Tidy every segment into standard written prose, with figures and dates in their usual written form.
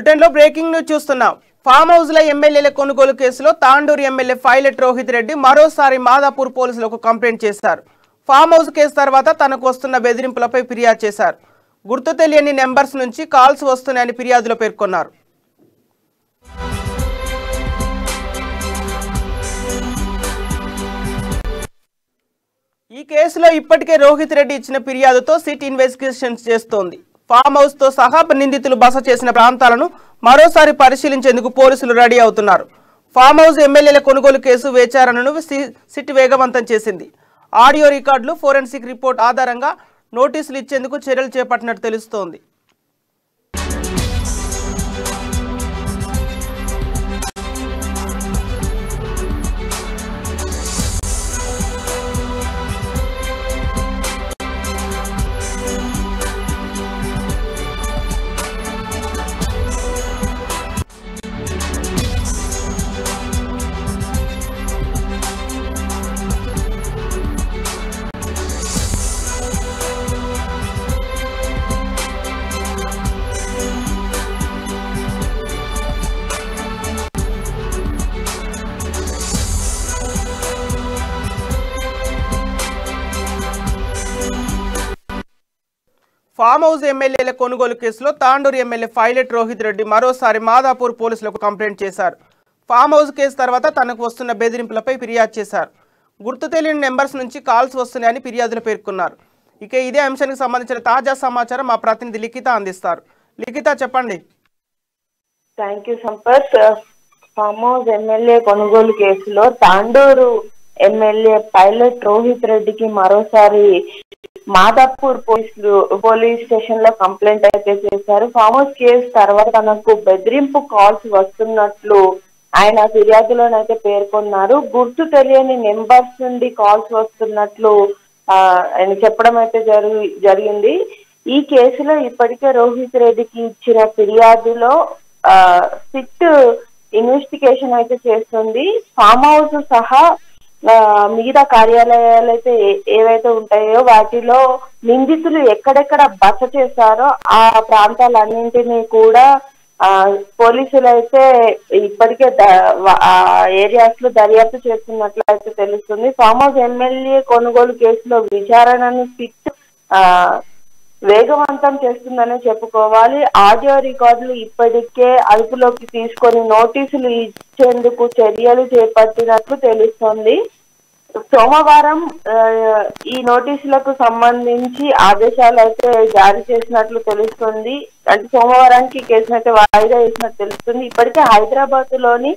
Bulletin లో breaking news చూస్తున్నాం. Farm house ల ఎమ్మెల్యేల కొనుగోలు కేసులో తాండూరు ఎమ్మెల్యే పైలట్ రోహిత్ రెడ్డి మరోసారి మాదాపూర్ పోలీసులకు కంప్లైంట్ చేశారు. ఫామ్ హౌస్ కేసు తర్వాత తనకు వస్తున్న బెదిరింపులపై ఫిర్యాదు చేశారు. గుర్తు తెలియని నెంబర్స్ నుంచి కాల్స్ వస్తున్నాయని ఫిర్యాదులో పేర్కొన్నారు. ఈ కేసులో ఇప్పటికే రోహిత్ రెడ్డి ఇచ్చిన ఫిర్యాదుతో సిట్ ఇన్వెస్టిగేషన్ చేస్తోంది. ఫామ్ హౌస్ తో సహా నిందితులు బస చేసిన ప్రాంతాలను మరోసారి పరిశీలించేందుకు పోలీసులు రెడీ అవుతున్నారు. ఫామ్ హౌస్ ఎమ్మెల్యేల కొనుగోలు కేసు విచారణను సిట్ వేగవంతం చేసింది. ఆడియో రికార్డులు, ఫోరెన్సిక్ రిపోర్ట్ ఆధారంగా నోటీసులు ఇచ్చేందుకు చర్యలు చేపట్టినట్టు తెలుస్తోంది. ఫామ్ హౌస్ ఎమ్మెల్యేల కొనుగోలు కేసులో తాండూరు ఎమ్మెల్యే పైలట్ రోహిత్ రెడ్డి మరోసారి మాదాపూర్ పోలీసులకు కంప్లైంట్ చేశారు. ఫామ్ హౌస్ కేసు తర్వాత తనకు వస్తున్న బెదిరింపులపై ఫిర్యాదు చేశారు. గుర్తు తెలియని నెంబర్స్ నుంచి కాల్స్ వస్తున్నాయని ఫిర్యాదులు పేర్కొన్నారు. ఇక ఇదే అంశానికి సంబంధించిన తాజా సమాచారం మా ప్రతినిధి లిఖిత అందిస్తారు. లిఖిత, చెప్పండి. Thank you Sampath. Farm house MLA కొనుగోలు కేసులో తాండూరు ఎమ్మెల్యే పైలట్ రోహిత్ రెడ్డికి మరోసారి మాదాపూర్ పోలీస్ స్టేషన్ లో కంప్లైంట్ అయితే చేశారు. ఫామ్ హౌస్ కేసు తర్వాత తనకు బెదిరింపు కాల్స్ వస్తున్నట్లు ఆయన ఫిర్యాదులోనైతే పేర్కొన్నారు. గుర్తు తెలియని నెంబర్స్ నుండి కాల్స్ వస్తున్నట్లు ఆయన చెప్పడం అయితే జరిగింది. ఈ కేసులో ఇప్పటికే రోహిత్ రెడ్డికి ఇచ్చిన ఫిర్యాదులో సిట్ ఇన్వెస్టిగేషన్ అయితే చేస్తుంది. ఫామ్ హౌస్ సహా మిగతా కార్యాలయాలు అయితే ఏవైతే ఉంటాయో వాటిలో నిందితులు ఎక్కడెక్కడ బస చేశారో ఆ ప్రాంతాలన్నింటినీ కూడా పోలీసులు అయితే ఇప్పటికే ఏరియాస్ లో దర్యాప్తు చేస్తున్నట్లు అయితే తెలుస్తుంది. ఫామ్ హౌస్ ఎమ్మెల్యే కొనుగోలు కేసులో విచారణను సిట్ వేగవంతం చేస్తుందనే చెప్పుకోవాలి. ఆడియో రికార్డులు ఇప్పటికే అదుపులోకి తీసుకొని నోటీసులు ఇచ్చేందుకు చర్యలు చేపట్టినట్లు తెలుస్తోంది. సోమవారం ఈ నోటీసులకు సంబంధించి ఆదేశాలు అయితే జారీ చేసినట్లు తెలుస్తుంది. అంటే సోమవారానికి కేసును అయితే వాయిదా వేసినట్టు తెలుస్తుంది. ఇప్పటికే హైదరాబాద్ లోని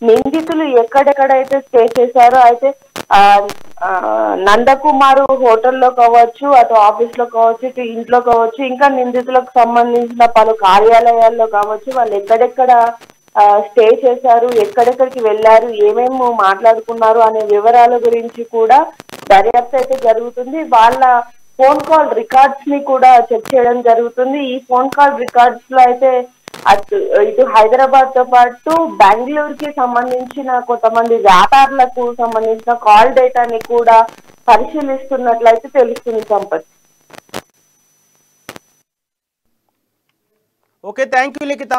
నిందితులు ఎక్కడెక్కడైతే స్టే చేశారో అయితే నందకుమార్ హోటల్లో కావచ్చు, అటు ఆఫీస్ లో కావచ్చు, ఇటు ఇంట్లో కావచ్చు, ఇంకా నిందితులకు సంబంధించిన పలు కార్యాలయాల్లో కావచ్చు, వాళ్ళు ఎక్కడెక్కడ స్టే చేశారు, ఎక్కడెక్కడికి వెళ్ళారు, ఏమేమి మాట్లాడుకున్నారు అనే వివరాల గురించి కూడా దర్యాప్తు అయితే జరుగుతుంది. వాళ్ళ ఫోన్ కాల్ రికార్డ్స్ ని కూడా చెక్ చేయడం జరుగుతుంది. ఈ ఫోన్ కాల్ రికార్డ్స్ లో అయితే ఇటు హైదరాబాద్ తో పాటు బెంగళూరుకి సంబంధించిన కొంతమంది వ్యాపారులకు సంబంధించిన కాల్ డేటాని కూడా పరిశీలిస్తున్నట్లయితే తెలుస్తుంది Sampath. Okay, thank you Likhita.